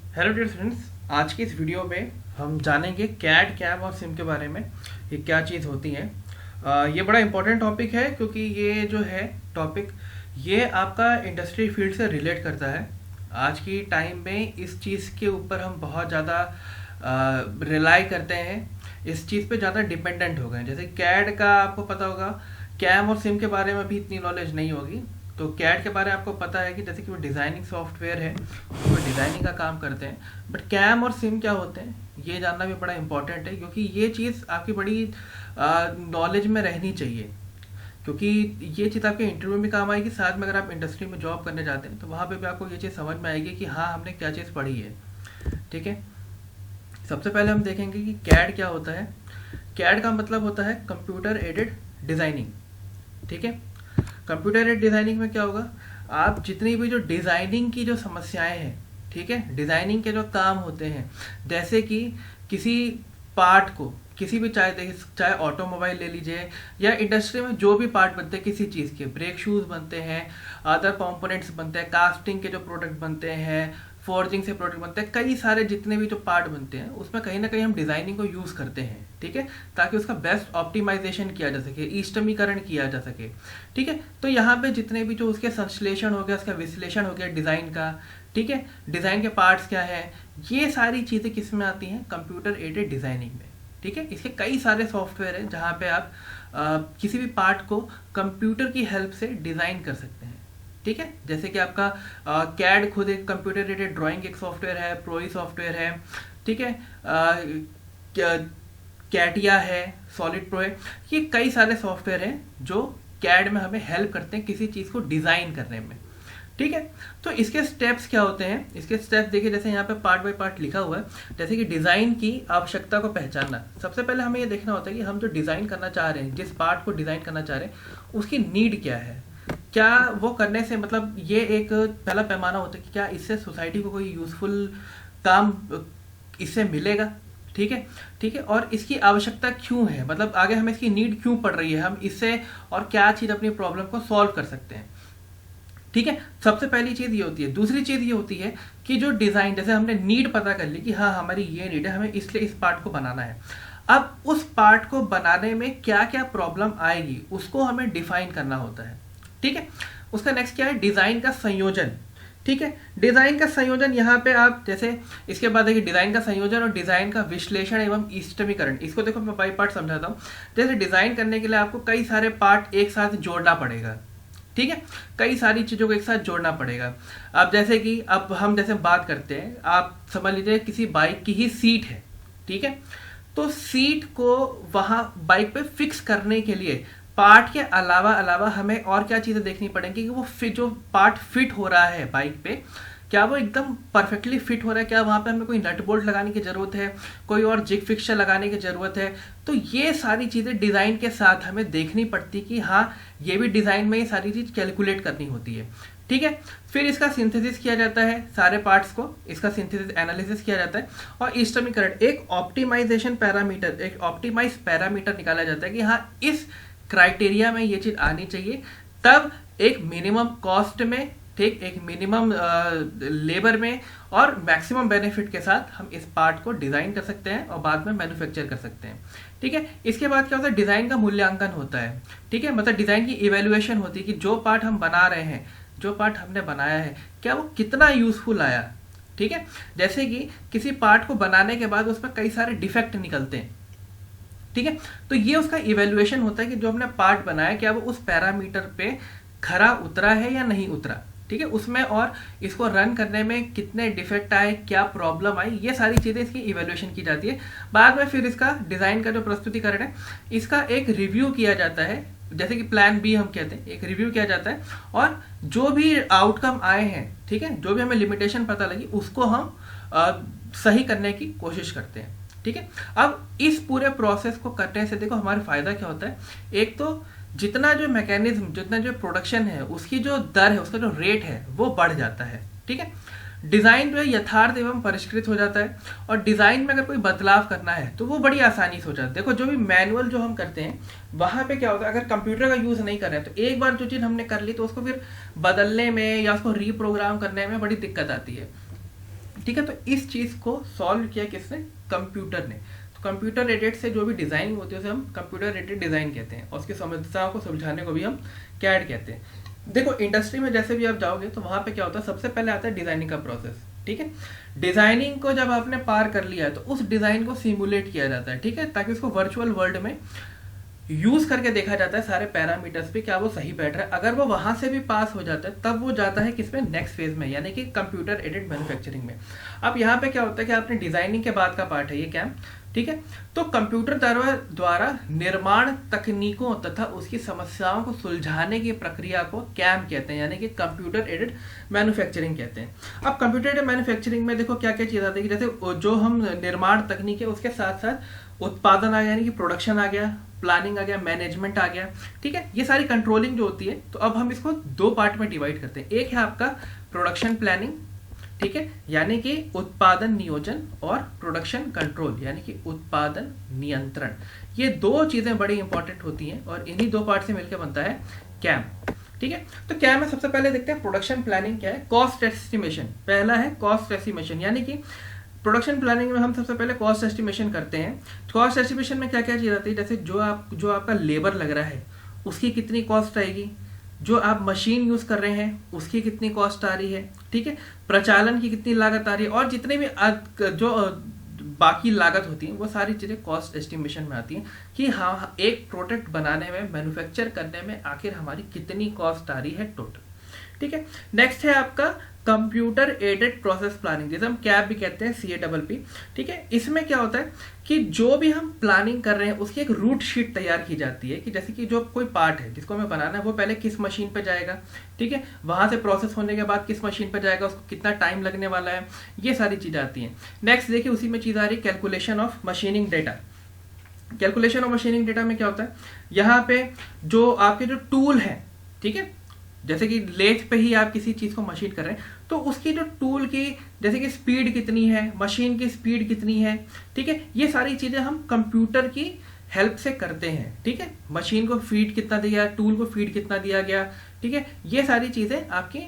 Hello dear students, आज की इस वीडियो में हम जानेंगे कैड कैम और सिम के बारे में। ये क्या चीज़ होती है। ये बड़ा इंपॉर्टेंट टॉपिक है क्योंकि ये जो है टॉपिक ये आपका इंडस्ट्री फील्ड से रिलेट करता है। आज की टाइम में इस चीज़ के ऊपर हम बहुत ज़्यादा रिलाई करते हैं, इस चीज़ पे ज़्यादा डिपेंडेंट हो गए हैं। जैसे कैड का आपको पता होगा, कैम और सिम के बारे में भी इतनी नॉलेज नहीं होगी। तो कैड के बारे में आपको पता है कि जैसे कि वो डिज़ाइनिंग सॉफ्टवेयर है, वो डिज़ाइनिंग का काम करते हैं। बट कैम और सिम क्या होते हैं ये जानना भी बड़ा इंपॉर्टेंट है, क्योंकि ये चीज़ आपकी बड़ी नॉलेज में रहनी चाहिए। क्योंकि ये चीज़ आपके इंटरव्यू में काम आएगी, साथ में अगर आप इंडस्ट्री में जॉब करने जाते हैं तो वहाँ पे भी आपको ये चीज़ समझ में आएगी कि हाँ, हमने क्या चीज़ पढ़ी है। ठीक है, सबसे पहले हम देखेंगे कि कैड क्या होता है। कैड का मतलब होता है कंप्यूटर एडेड डिज़ाइनिंग। ठीक है, कंप्यूटर एडेड डिज़ाइनिंग में क्या होगा, आप जितनी भी जो डिज़ाइनिंग की जो समस्याएं हैं, ठीक है, डिज़ाइनिंग के जो काम होते हैं, जैसे कि किसी पार्ट को, किसी भी चाहे ऑटोमोबाइल ले लीजिए या इंडस्ट्री में जो भी पार्ट बनते हैं किसी चीज़ के, ब्रेक शूज़ बनते हैं, अदर कंपोनेंट्स बनते हैं, कास्टिंग के जो प्रोडक्ट बनते हैं, फोर्जिंग से प्रोडक्ट बनते हैं, कई सारे जितने भी जो पार्ट बनते हैं उसमें कहीं ना कहीं हम डिज़ाइनिंग को यूज़ करते हैं। ठीक है, ताकि उसका बेस्ट ऑप्टिमाइजेशन किया जा सके, इष्टमीकरण किया जा सके। ठीक है, तो यहाँ पे जितने भी जो उसके संश्लेषण हो गया, उसका विश्लेषण हो गया डिज़ाइन का, ठीक है, डिज़ाइन के पार्ट्स क्या है, ये सारी चीज़ें किस में आती हैं, कंप्यूटर एडेड डिज़ाइनिंग में। ठीक है, इसके कई सारे सॉफ्टवेयर हैं जहाँ पे आप किसी भी पार्ट को कंप्यूटर की हेल्प से डिज़ाइन कर सकते हैं। ठीक है, जैसे कि आपका कैड खुद एक कंप्यूटर एडेड ड्राइंग एक सॉफ्टवेयर है, प्रोई सॉफ्टवेयर है। ठीक है, कैटिया है, सॉलिड प्रो है, ये कई सारे सॉफ्टवेयर हैं जो कैड में हमें हेल्प करते हैं किसी चीज़ को डिज़ाइन करने में। ठीक है, तो इसके स्टेप्स क्या होते हैं, इसके स्टेप्स देखिए, जैसे यहाँ पे पार्ट बाय पार्ट लिखा हुआ है। जैसे कि डिज़ाइन की आवश्यकता को पहचानना, सबसे पहले हमें ये देखना होता है कि हम जो डिज़ाइन करना चाह रहे हैं, जिस पार्ट को डिज़ाइन करना चाह रहे हैं उसकी नीड क्या है, क्या वो करने से मतलब ये एक पहला पैमाना होता है कि क्या इससे सोसाइटी को कोई यूज़फुल काम इससे मिलेगा। ठीक है, ठीक है, और इसकी आवश्यकता क्यों है, मतलब आगे हमें इसकी नीड क्यों पड़ रही है, हम इससे और क्या चीज़ अपनी प्रॉब्लम को सॉल्व कर सकते हैं। ठीक है, सबसे पहली चीज़ ये होती है। दूसरी चीज़ ये होती है कि जो डिज़ाइन, जैसे हमने नीड पता कर ली कि हाँ हमारी ये नीड है, हमें इसलिए इस पार्ट को बनाना है। अब उस पार्ट को बनाने में क्या क्या प्रॉब्लम आएगी उसको हमें डिफाइन करना होता है। ठीक है, उसका नेक्स्ट क्या है, डिज़ाइन का संयोजन। ठीक है, डिज़ाइन का संयोजन, यहाँ पे आप जैसे इसके बाद देखिए डिज़ाइन का संयोजन और डिज़ाइन का विश्लेषण एवं इष्टमीकरण। इसको देखो मैं बाई पार्ट समझाता हूँ। जैसे डिज़ाइन करने के लिए आपको कई सारे पार्ट एक साथ जोड़ना पड़ेगा। ठीक है, कई सारी चीज़ों को एक साथ जोड़ना पड़ेगा। अब जैसे कि अब हम जैसे बात करते हैं, आप समझ लीजिए किसी बाइक की ही सीट है। ठीक है, तो सीट को वहाँ बाइक पे फिक्स करने के लिए पार्ट के अलावा अलावा हमें और क्या चीज़ें देखनी पड़ेंगी कि वो जो पार्ट फिट हो रहा है बाइक पे, क्या वो एकदम परफेक्टली फिट हो रहा है, क्या वहाँ पे हमें कोई नट बोल्ट लगाने की ज़रूरत है, कोई और जिग फिक्सचर लगाने की ज़रूरत है। तो ये सारी चीज़ें डिज़ाइन के साथ हमें देखनी पड़ती कि हाँ, ये भी डिज़ाइन में ये सारी चीज़ कैलकुलेट करनी होती है। ठीक है, फिर इसका सिंथेसिस किया जाता है, सारे पार्ट्स को इसका सिंथेसिस एनालिसिस किया जाता है और इष्टमीकरण, एक ऑप्टिमाइजेशन पैरामीटर, एक ऑप्टिमाइज पैरामीटर निकाला जाता है कि हाँ इस क्राइटेरिया में ये चीज़ आनी चाहिए, तब एक मिनिमम कॉस्ट में, ठीक, एक मिनिमम लेबर में और मैक्सिमम बेनिफिट के साथ हम इस पार्ट को डिज़ाइन कर सकते हैं और बाद में मैन्युफैक्चर कर सकते हैं। ठीक है, इसके बाद क्या होता है, डिज़ाइन का मूल्यांकन होता है। ठीक है, मतलब डिज़ाइन की इवेल्युएशन होती है कि जो पार्ट हम बना रहे हैं, जो पार्ट हमने बनाया है, क्या वो कितना यूजफुल आया। ठीक है, जैसे कि किसी पार्ट को बनाने के बाद उसमें कई सारे डिफेक्ट निकलते हैं। ठीक है, तो ये उसका इवेल्युएशन होता है कि जो हमने पार्ट बनाया क्या वो उस पैरामीटर पे खरा उतरा है या नहीं उतरा। ठीक है, उसमें और इसको रन करने में कितने डिफेक्ट आए, क्या प्रॉब्लम आई, ये सारी चीज़ें इसकी इवेल्युएशन की जाती है। बाद में फिर इसका डिज़ाइन का जो प्रस्तुतिकरण है, इसका एक रिव्यू किया जाता है, जैसे कि प्लान बी हम कहते हैं, एक रिव्यू किया जाता है और जो भी आउटकम आए हैं, ठीक है, जो भी हमें लिमिटेशन पता लगी उसको हम सही करने की कोशिश करते हैं। ठीक है, अब इस पूरे प्रोसेस को करने से देखो हमारा फायदा क्या होता है। एक तो जितना जो मैकेनिज्म, जितना जो प्रोडक्शन है, उसकी जो दर है, उसका जो रेट है वो बढ़ जाता है। ठीक है, डिज़ाइन जो है यथार्थ एवं परिष्कृत हो जाता है और डिज़ाइन में अगर कोई बदलाव करना है तो वो बड़ी आसानी से हो जाता है। देखो जो भी मैनुअल जो हम करते हैं वहाँ पे क्या होता है, अगर कंप्यूटर का यूज़ नहीं कर रहे हैं तो एक बार जो चीज़ हमने कर ली तो उसको फिर बदलने में या उसको रीप्रोग्राम करने में बड़ी दिक्कत आती है। ठीक है। तो इस चीज़ को सॉल्व किया किसने? कंप्यूटर ने। तो कंप्यूटर एडेड से जो भी डिज़ाइनिंग होती है उसे हम कंप्यूटर एडेड डिज़ाइन कहते हैं, और उसकी समस्याओं को सुलझाने को भी हम कैड कहते हैं। देखो इंडस्ट्री में जैसे भी आप जाओगे तो वहाँ पे क्या होता है, सबसे पहले आता है डिज़ाइनिंग का प्रोसेस, ठीक है। डिज़ाइनिंग को जब आपने पार कर लिया है तो उस डिज़ाइन को सिमुलेट किया जाता है, ठीक है, ताकि उसको वर्चुअल वर्ल्ड में यूज करके देखा जाता है सारे पैरामीटर्स पे क्या वो सही बैठ रहा है। अगर वो वहां से भी पास हो जाता है तब वो जाता है किसमें? नेक्स्ट फेज में, यानी कि कंप्यूटर एडेड मैन्युफैक्चरिंग में। अब यहाँ पे क्या होता है कि आपने डिजाइनिंग के बाद का पार्ट है ये कैम, ठीक है। तो कंप्यूटर द्वारा निर्माण तकनीकों तथा उसकी समस्याओं को सुलझाने की प्रक्रिया को कैम कहते हैं, यानी कि कंप्यूटर एडेड मैन्युफैक्चरिंग कहते हैं। अब कंप्यूटर एडेड मैन्युफैक्चरिंग में देखो क्या क्या चीज आती है, जैसे जो हम निर्माण तकनीक है उसके साथ साथ उत्पादन आ गया, यानी कि प्रोडक्शन आ गया, प्लानिंग आ गया, मैनेजमेंट आ गया, ठीक है। ये सारी कंट्रोलिंग जो होती है, तो अब हम इसको दो पार्ट में डिवाइड करते हैं। एक है आपका प्रोडक्शन प्लानिंग, ठीक है, यानी कि उत्पादन नियोजन, और प्रोडक्शन कंट्रोल यानी कि उत्पादन नियंत्रण। ये दो चीजें बड़ी इंपॉर्टेंट होती हैं और इन्हीं दो पार्ट से मिलकर बनता है कैम, ठीक है। तो कैम में सबसे पहले देखते हैं प्रोडक्शन प्लानिंग क्या है। कॉस्ट एस्टिमेशन, पहला है कॉस्ट एस्टिमेशन, यानी कि प्रोडक्शन प्लानिंग में हम सबसे पहले कॉस्ट एस्टिमेशन करते हैं। कॉस्ट एस्टिमेशन में क्या क्या चीज आती है, जैसे जो आपका लेबर लग रहा है उसकी कितनी कॉस्ट आएगी, जो आप मशीन यूज कर रहे हैं उसकी कितनी कॉस्ट आ रही है, ठीक है, प्रचालन की कितनी लागत आ रही है, और जितने भी जो बाकी लागत होती है वो सारी चीजें कॉस्ट एस्टिमेशन में आती हैं कि हाँ एक प्रोडक्ट बनाने में, मैन्युफैक्चर करने में आखिर हमारी कितनी कॉस्ट आ रही है टोटल, ठीक है। नेक्स्ट है आपका कंप्यूटर एडेड प्रोसेस प्लानिंग, जैसे हम कैप भी कहते हैं, CAPP, ठीक है। इसमें क्या होता है कि जो भी हम प्लानिंग कर रहे हैं उसकी एक रूट शीट तैयार की जाती है कि जैसे कि जो कोई पार्ट है जिसको हमें बनाना है वो पहले किस मशीन पे जाएगा, ठीक है, वहां से प्रोसेस होने के बाद किस मशीन पे जाएगा, उसको कितना टाइम लगने वाला है, ये सारी चीजें आती हैं। नेक्स्ट देखिए उसी में चीज आ रही है calculation of machining data. Calculation of machining data में क्या होता है, यहाँ पे जो आपके जो टूल है, ठीक है, जैसे कि लेथ पे ही आप किसी चीज को मशीन कर रहे हैं तो उसकी जो टूल की जैसे कि स्पीड कितनी है, मशीन की स्पीड कितनी है, ठीक है, ये सारी चीजें हम कंप्यूटर की हेल्प से करते हैं, ठीक है। मशीन को फीड कितना दिया, टूल को फीड कितना दिया गया, ठीक है, ये सारी चीजें आपकी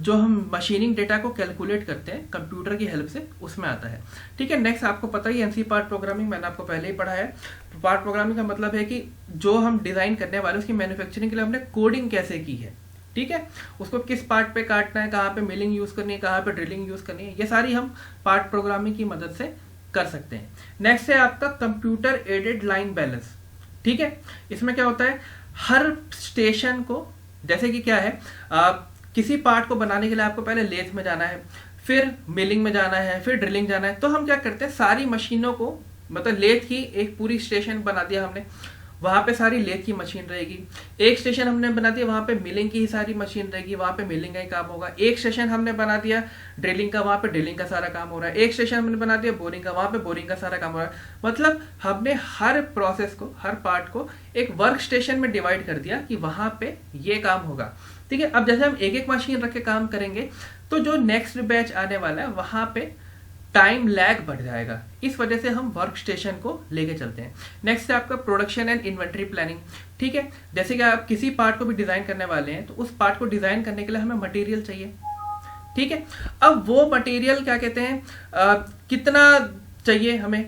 जो हम मशीनिंग डेटा को कैलकुलेट करते हैं कंप्यूटर की हेल्प से उसमें आता है, ठीक है। नेक्स्ट आपको पता ही NC पार्ट प्रोग्रामिंग मैंने आपको पहले ही पढ़ा है। पार्ट प्रोग्रामिंग का मतलब है कि जो हम डिजाइन करने वाले उसकी मैन्युफैक्चरिंग के लिए हमने कोडिंग कैसे की है, ठीक है, उसको किस पार्ट पे काटना है, कहाँ पे मिलिंग यूज करनी है, कहाँ पे ड्रिलिंग यूज करनी है, ये सारी हम पार्ट प्रोग्रामिंग की मदद से कर सकते हैं। नेक्स्ट है आपका कंप्यूटर एडेड लाइन बैलेंस, ठीक है। इसमें क्या होता है, हर स्टेशन को जैसे कि क्या है, किसी पार्ट को बनाने के लिए आपको पहले लेथ में जाना है, फिर मिलिंग में जाना है, फिर ड्रिलिंग जाना है। तो हम क्या करते हैं, सारी मशीनों को, मतलब लेथ की एक पूरी स्टेशन बना दिया हमने, वहां पे सारी लेथ की मशीन रहेगी। एक स्टेशन हमने बना दिया वहां पे मिलिंग की ही सारी मशीन रहेगी, वहां पे मिलिंग का ही काम होगा। एक स्टेशन हमने बना दिया ड्रिलिंग का, वहां पे ड्रिलिंग का सारा काम हो रहा है। एक स्टेशन हमने बना दिया बोरिंग का, वहां पे बोरिंग का सारा काम हो रहा है। मतलब हमने हर प्रोसेस को, हर पार्ट को एक वर्क स्टेशन में डिवाइड कर दिया कि वहां पे ये काम होगा, ठीक है। अब जैसे हम एक एक मशीन रख के काम करेंगे तो जो नेक्स्ट बैच आने वाला है वहां पे टाइम लैग बढ़ जाएगा, इस वजह से हम वर्क स्टेशन को लेके चलते हैं। नेक्स्ट है आपका प्रोडक्शन एंड इन्वेंटरी प्लानिंग, ठीक है। जैसे कि आप किसी पार्ट को भी डिजाइन करने वाले हैं तो उस पार्ट को डिजाइन करने के लिए हमें मटेरियल चाहिए, ठीक है। अब वो मटेरियल क्या कहते हैं, कितना चाहिए हमें,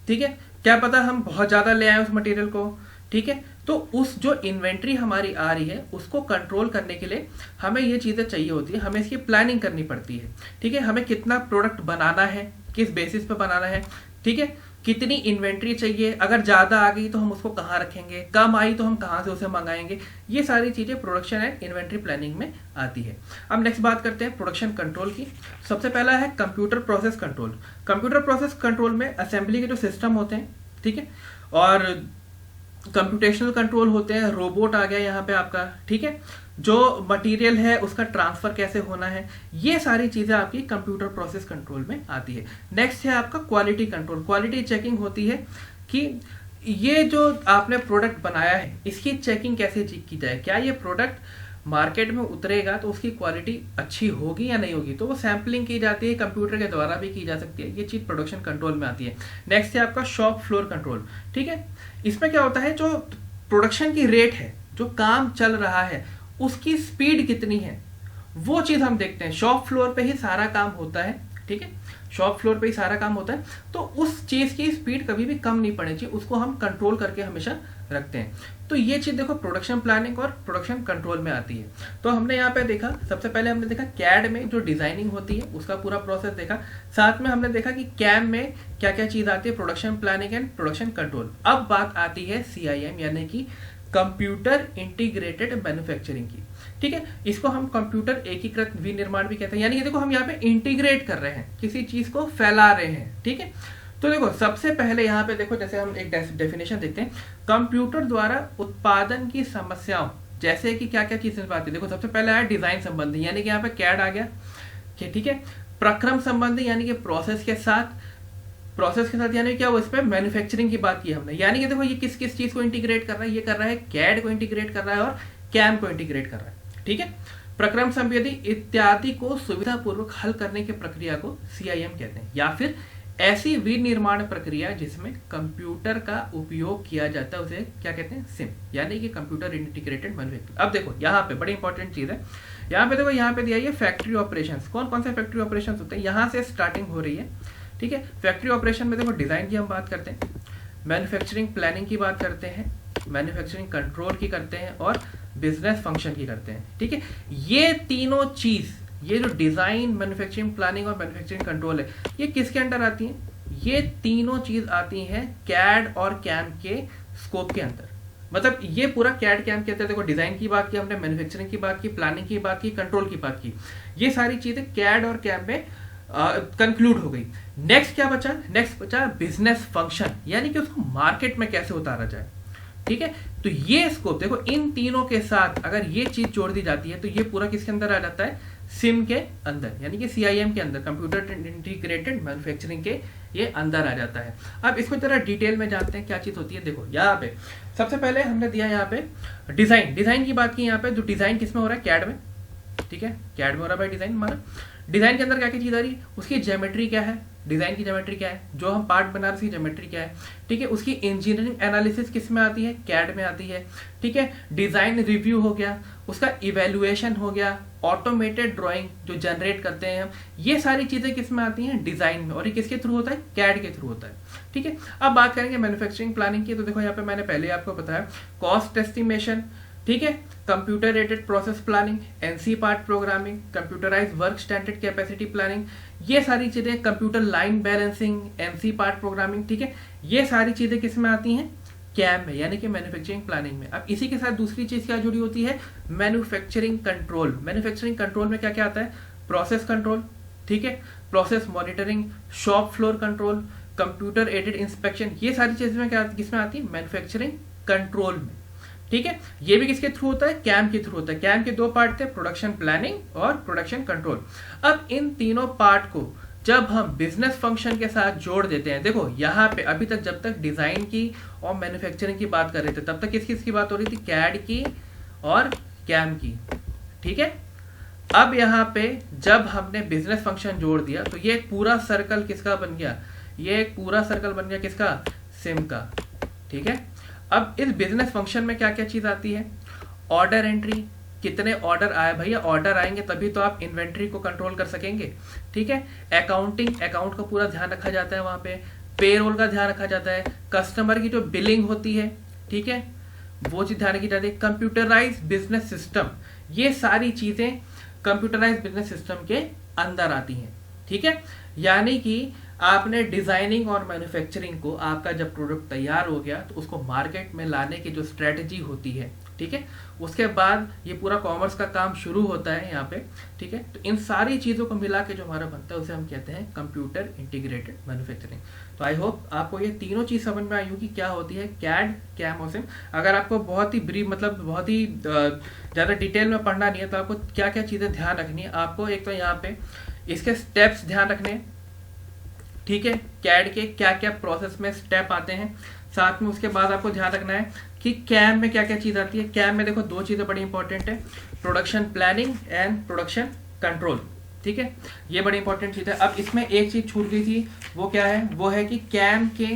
ठीक है, क्या पता हम बहुत ज्यादा ले आए उस मटेरियल को, ठीक है। तो उस जो इन्वेंट्री हमारी आ रही है उसको कंट्रोल करने के लिए हमें ये चीजें चाहिए होती है, हमें इसकी प्लानिंग करनी पड़ती है, ठीक है। हमें कितना प्रोडक्ट बनाना है, किस बेसिस पे बनाना है, ठीक है, कितनी इन्वेंट्री चाहिए, अगर ज्यादा आ गई तो हम उसको कहाँ रखेंगे, कम आई तो हम कहाँ से उसे मंगाएंगे, ये सारी चीजें प्रोडक्शन एंड इन्वेंट्री प्लानिंग में आती है। अब नेक्स्ट बात करते हैं प्रोडक्शन कंट्रोल की। सबसे पहला है computer process control. Computer process control में असेंबली के जो सिस्टम होते हैं, ठीक है, और कंप्यूटेशनल कंट्रोल होते हैं, रोबोट आ गया यहाँ पे आपका, ठीक है, जो मटेरियल है उसका ट्रांसफर कैसे होना है, ये सारी चीजें आपकी कंप्यूटर प्रोसेस कंट्रोल में आती है। नेक्स्ट है आपका क्वालिटी कंट्रोल। क्वालिटी चेकिंग होती है कि ये जो आपने प्रोडक्ट बनाया है इसकी चेकिंग कैसे की जाए, क्या ये प्रोडक्ट मार्केट में उतरेगा तो उसकी क्वालिटी अच्छी होगी या नहीं होगी, तो वो सैम्पलिंग की जाती है, कंप्यूटर के द्वारा भी की जा सकती है, ये चीज प्रोडक्शन कंट्रोल में आती है। नेक्स्ट है आपका शॉप फ्लोर कंट्रोल, ठीक है। इसमें क्या होता है, जो प्रोडक्शन की रेट है, जो काम चल रहा है उसकी स्पीड कितनी है, वो चीज हम देखते हैं। शॉप फ्लोर पे ही सारा काम होता है, ठीक है, शॉप फ्लोर पे ही सारा काम होता है। तो उस चीज की स्पीड कभी भी कम नहीं पड़नी चाहिए, उसको हम कंट्रोल करके हमेशा रखते हैं। तो ये चीज देखो प्रोडक्शन प्लानिंग और प्रोडक्शन कंट्रोल में आती है। तो हमने यहाँ पे देखा, सबसे पहले हमने देखा कैड में जो डिजाइनिंग होती है उसका पूरा प्रोसेस देखा, साथ में हमने देखा कि कैम में क्या क्या चीज आती है, production planning and production control. अब बात आती है CIM यानी कि कंप्यूटर इंटीग्रेटेड मैन्युफैक्चरिंग की। ठीक है, इसको हम कंप्यूटर एकीकृत विनिर्माण भी कहते हैं, यानी कि देखो हम यहाँ पे इंटीग्रेट कर रहे हैं, किसी चीज को फैला रहे हैं। ठीक है, तो देखो सबसे पहले यहाँ पे देखो, जैसे हम एक डेफिनेशन देखते हैं, कंप्यूटर द्वारा उत्पादन की समस्याओं, जैसे कि क्या क्या चीजें आती है। देखो सबसे पहले आया डिजाइन संबंधी, यानी कि यहाँ पे कैड आ गया। ठीक है, प्रक्रम संबंधी यानी कि प्रोसेस के साथ यानी क्या, वो इस पे मैन्युफैक्चरिंग की बात की हमने, यानी कि देखो ये किस किस चीज को इंटीग्रेट कर रहा है, ये कर रहा है कैड को इंटीग्रेट कर रहा है और कैम को इंटीग्रेट कर रहा है। ठीक है, प्रक्रम संबंधी इत्यादि को सुविधापूर्वक हल करने की प्रक्रिया को CIM कहते हैं, या फिर ऐसी विनिर्माण प्रक्रिया जिसमें कंप्यूटर का उपयोग किया जाता है उसे क्या कहते हैं, SIM, यानी कि कंप्यूटर इंटीग्रेटेड मैन्युफैक्चरिंग। अब देखो यहाँ पे बड़ी इंपॉर्टेंट चीज है, यहाँ पे देखो, यहाँ पे दिया है फैक्ट्री ऑपरेशंस। कौन कौन से फैक्ट्री ऑपरेशंस होते हैं, यहाँ से स्टार्टिंग हो रही है। ठीक है, फैक्ट्री ऑपरेशन में देखो डिजाइन की हम बात करते हैं, मैन्युफैक्चरिंग प्लानिंग की बात करते हैं, मैन्युफैक्चरिंग कंट्रोल की करते हैं और बिजनेस फंक्शन की करते हैं। ठीक है, ये तीनों चीज, ये जो डिजाइन, मैन्युफैक्चरिंग प्लानिंग और मैन्युफैक्चरिंग कंट्रोल है, ये किसके अंडर आती हैं, ये तीनों चीज आती हैं कैड और कैम के स्कोप के अंदर। मतलब ये पूरा कैड कैम के अंदर, देखो डिजाइन की बात की हमने, मैन्युफैक्चरिंग की बात की, प्लानिंग की बात की, कंट्रोल की बात की, ये सारी चीजें कैड और कैम में कंक्लूड हो गई। नेक्स्ट क्या बचा, नेक्स्ट बचा बिजनेस फंक्शन, यानी कि उसको मार्केट में कैसे उतारा जाए। ठीक है, तो ये स्कोप देखो, इन तीनों के साथ अगर ये चीज जोड़ दी जाती है तो ये पूरा किसके अंदर आ जाता है, SIM के अंदर, यानी कि CIM के अंदर, कंप्यूटर इंटीग्रेटेड मैन्युफैक्चरिंग के ये अंदर आ जाता है। अब इसको जरा डिटेल में जानते हैं क्या चीज होती है। देखो यहाँ पे सबसे पहले हमने दिया यहाँ पे डिजाइन की बात की, यहाँ पे जो डिजाइन किसमें हो रहा है, कैड में। ठीक है, कैड में हो रहा है भाई डिजाइन हमारा। डिजाइन के अंदर क्या क्या चीज आ रही है, उसकी ज्योमेट्री क्या है, डिजाइन की ज्योमेट्री क्या है, जो हम पार्ट बना रहे हैं उसकी ज्योमेट्री क्या है। ठीक है, उसकी इंजीनियरिंग एनालिसिस किस में आती है, कैड में आती है। ठीक है, डिजाइन रिव्यू हो गया, उसका इवेल्युएशन हो गया, ऑटोमेटेड ड्राइंग जो जनरेट करते हैं हम, ये सारी चीजें किस में आती हैं, डिजाइन में, और ये किसके थ्रू होता है, कैड के थ्रू होता है। ठीक है, अब बात करेंगे मैन्युफैक्चरिंग प्लानिंग की, तो देखो यहाँ पे मैंने पहले आपको बताया कॉस्ट एस्टिमेशन, ठीक है, computer aided process planning, NC part programming, computerize work standard capacity planning, ये सारी चीजें, computer line balancing, NC part programming. ठीक है, ये सारी चीजें किस में आती हैं, कैम में, यानी कि मैन्युफैक्चरिंग प्लानिंग में। अब इसी के साथ दूसरी चीज क्या जुड़ी होती है, मैन्युफैक्चरिंग कंट्रोल। मैन्युफैक्चरिंग कंट्रोल में क्या क्या आता है, प्रोसेस कंट्रोल, ठीक है, process monitoring, shop floor control, computer aided inspection, ये सारी चीजें क्या किसमें आती है, मैन्युफैक्चरिंग कंट्रोल में। ठीक है, ये भी किसके थ्रू होता है, कैम के थ्रू होता है। कैम के दो पार्ट थे, प्रोडक्शन प्लानिंग और प्रोडक्शन कंट्रोल। अब इन तीनों पार्ट को जब हम बिजनेस फंक्शन के साथ जोड़ देते हैं, देखो यहाँ पे अभी तक जब तक डिजाइन की और मैन्युफैक्चरिंग की बात कर रहे थे, तब तक किस किस की बात हो रही थी, कैड की और कैम की। ठीक है, अब यहाँ पे जब हमने बिजनेस फंक्शन जोड़ दिया तो ये एक पूरा सर्कल किसका बन गया, ये एक पूरा सर्कल बन गया किसका, सिम का। ठीक है, अब इस बिजनेस फंक्शन में क्या क्या चीज आती है, ऑर्डर एंट्री, कितने ऑर्डर आए, भैया ऑर्डर आएंगे तभी तो आप इन्वेंट्री को कंट्रोल कर सकेंगे। ठीक है, अकाउंटिंग, अकाउंट का पूरा ध्यान रखा जाता है वहां पे, पेरोल का ध्यान रखा जाता है, कस्टमर की जो बिलिंग होती है, ठीक है, वो चीज ध्यान रखी जाती है, कंप्यूटराइज बिजनेस सिस्टम, ये सारी चीजें कंप्यूटराइज बिजनेस सिस्टम के अंदर आती हैं। ठीक है, यानी कि आपने डिजाइनिंग और मैन्युफैक्चरिंग को, आपका जब प्रोडक्ट तैयार हो गया तो उसको मार्केट में लाने की जो स्ट्रेटजी होती है, ठीक है, उसके बाद ये पूरा कॉमर्स का काम शुरू होता है यहाँ पे। ठीक है, तो इन सारी चीजों को मिला के जो हमारा बनता है उसे हम कहते हैं कंप्यूटर इंटीग्रेटेड मैन्युफैक्चरिंग। तो आई होप आपको ये तीनों चीज समझ में आई होगी क्या होती है कैड, कैम और सिम। अगर आपको बहुत ही ब्रीफ, मतलब बहुत ही ज्यादा डिटेल में पढ़ना नहीं है तो आपको क्या क्या चीजें ध्यान रखनी है, आपको एक तो यहाँ पे इसके स्टेप्स ध्यान रखने हैं। ठीक है, कैड के क्या क्या प्रोसेस में स्टेप आते हैं, साथ में उसके बाद आपको ध्यान रखना है कि कैम में क्या क्या चीज आती है। कैम में देखो दो चीजें बड़ी इंपॉर्टेंट है, production planning and production control. ठीक है, ये बड़ी इंपॉर्टेंट चीज है। अब इसमें एक चीज छूट गई थी, वो क्या है, वो है कि कैम के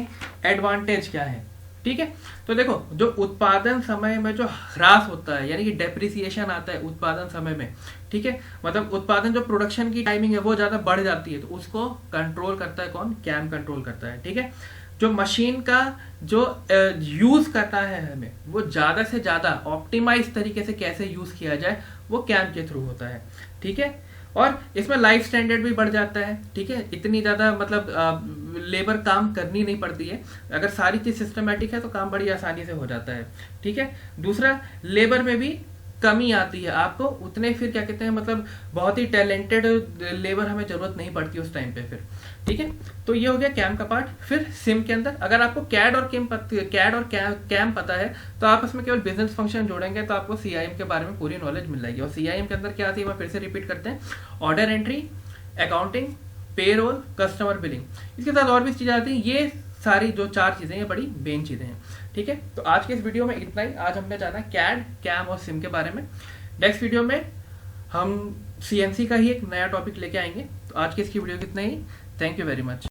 एडवांटेज क्या है। ठीक है। तो देखो जो उत्पादन समय में जो ह्रास होता है यानी कि डेप्रिसिएशन आता है उत्पादन समय में, ठीक है, मतलब उत्पादन जो प्रोडक्शन की टाइमिंग है वो ज्यादा बढ़ जाती है, तो उसको कंट्रोल करता है कौन, कैम कंट्रोल करता है। ठीक है, जो मशीन का जो यूज करता है हमें वो ज्यादा से ज्यादा ऑप्टिमाइज तरीके से कैसे यूज किया जाए वो कैम के थ्रू होता है। ठीक है, और इसमें लाइफ स्टैंडर्ड भी बढ़ जाता है। ठीक है, इतनी ज्यादा मतलब लेबर काम करनी नहीं पड़ती है, अगर सारी चीज सिस्टमेटिक है तो काम बड़ी आसानी से हो जाता है। ठीक है, दूसरा लेबर में भी कमी आती है, आपको उतने फिर क्या कहते हैं मतलब बहुत ही टैलेंटेड लेबर हमें जरूरत नहीं पड़ती उस टाइम पे फिर। ठीक है, तो ये हो गया कैम का पार्ट। फिर सिम के अंदर अगर आपको कैड और कैम पता है तो आप इसमें केवल बिजनेस फंक्शन जोड़ेंगे तो आपको सीआईएम के बारे में पूरी नॉलेज मिल जाएगी। और सीआईएम के अंदर क्या आती है मैं फिर से रिपीट करते हैं, order entry, accounting, payroll, customer billing, इसके साथ और भी चीजें आती हैं। ये सारी जो 4 चीजें ये बड़ी मेन चीजें हैं। ठीक है, तो आज के इस वीडियो में इतना ही। आज हमने जाना कैड, कैम और सिम के बारे में। नेक्स्ट वीडियो में हम सीएनसी का ही एक नया टॉपिक लेके आएंगे। तो आज के इसकी वीडियो कितना ही, थैंक यू वेरी मच।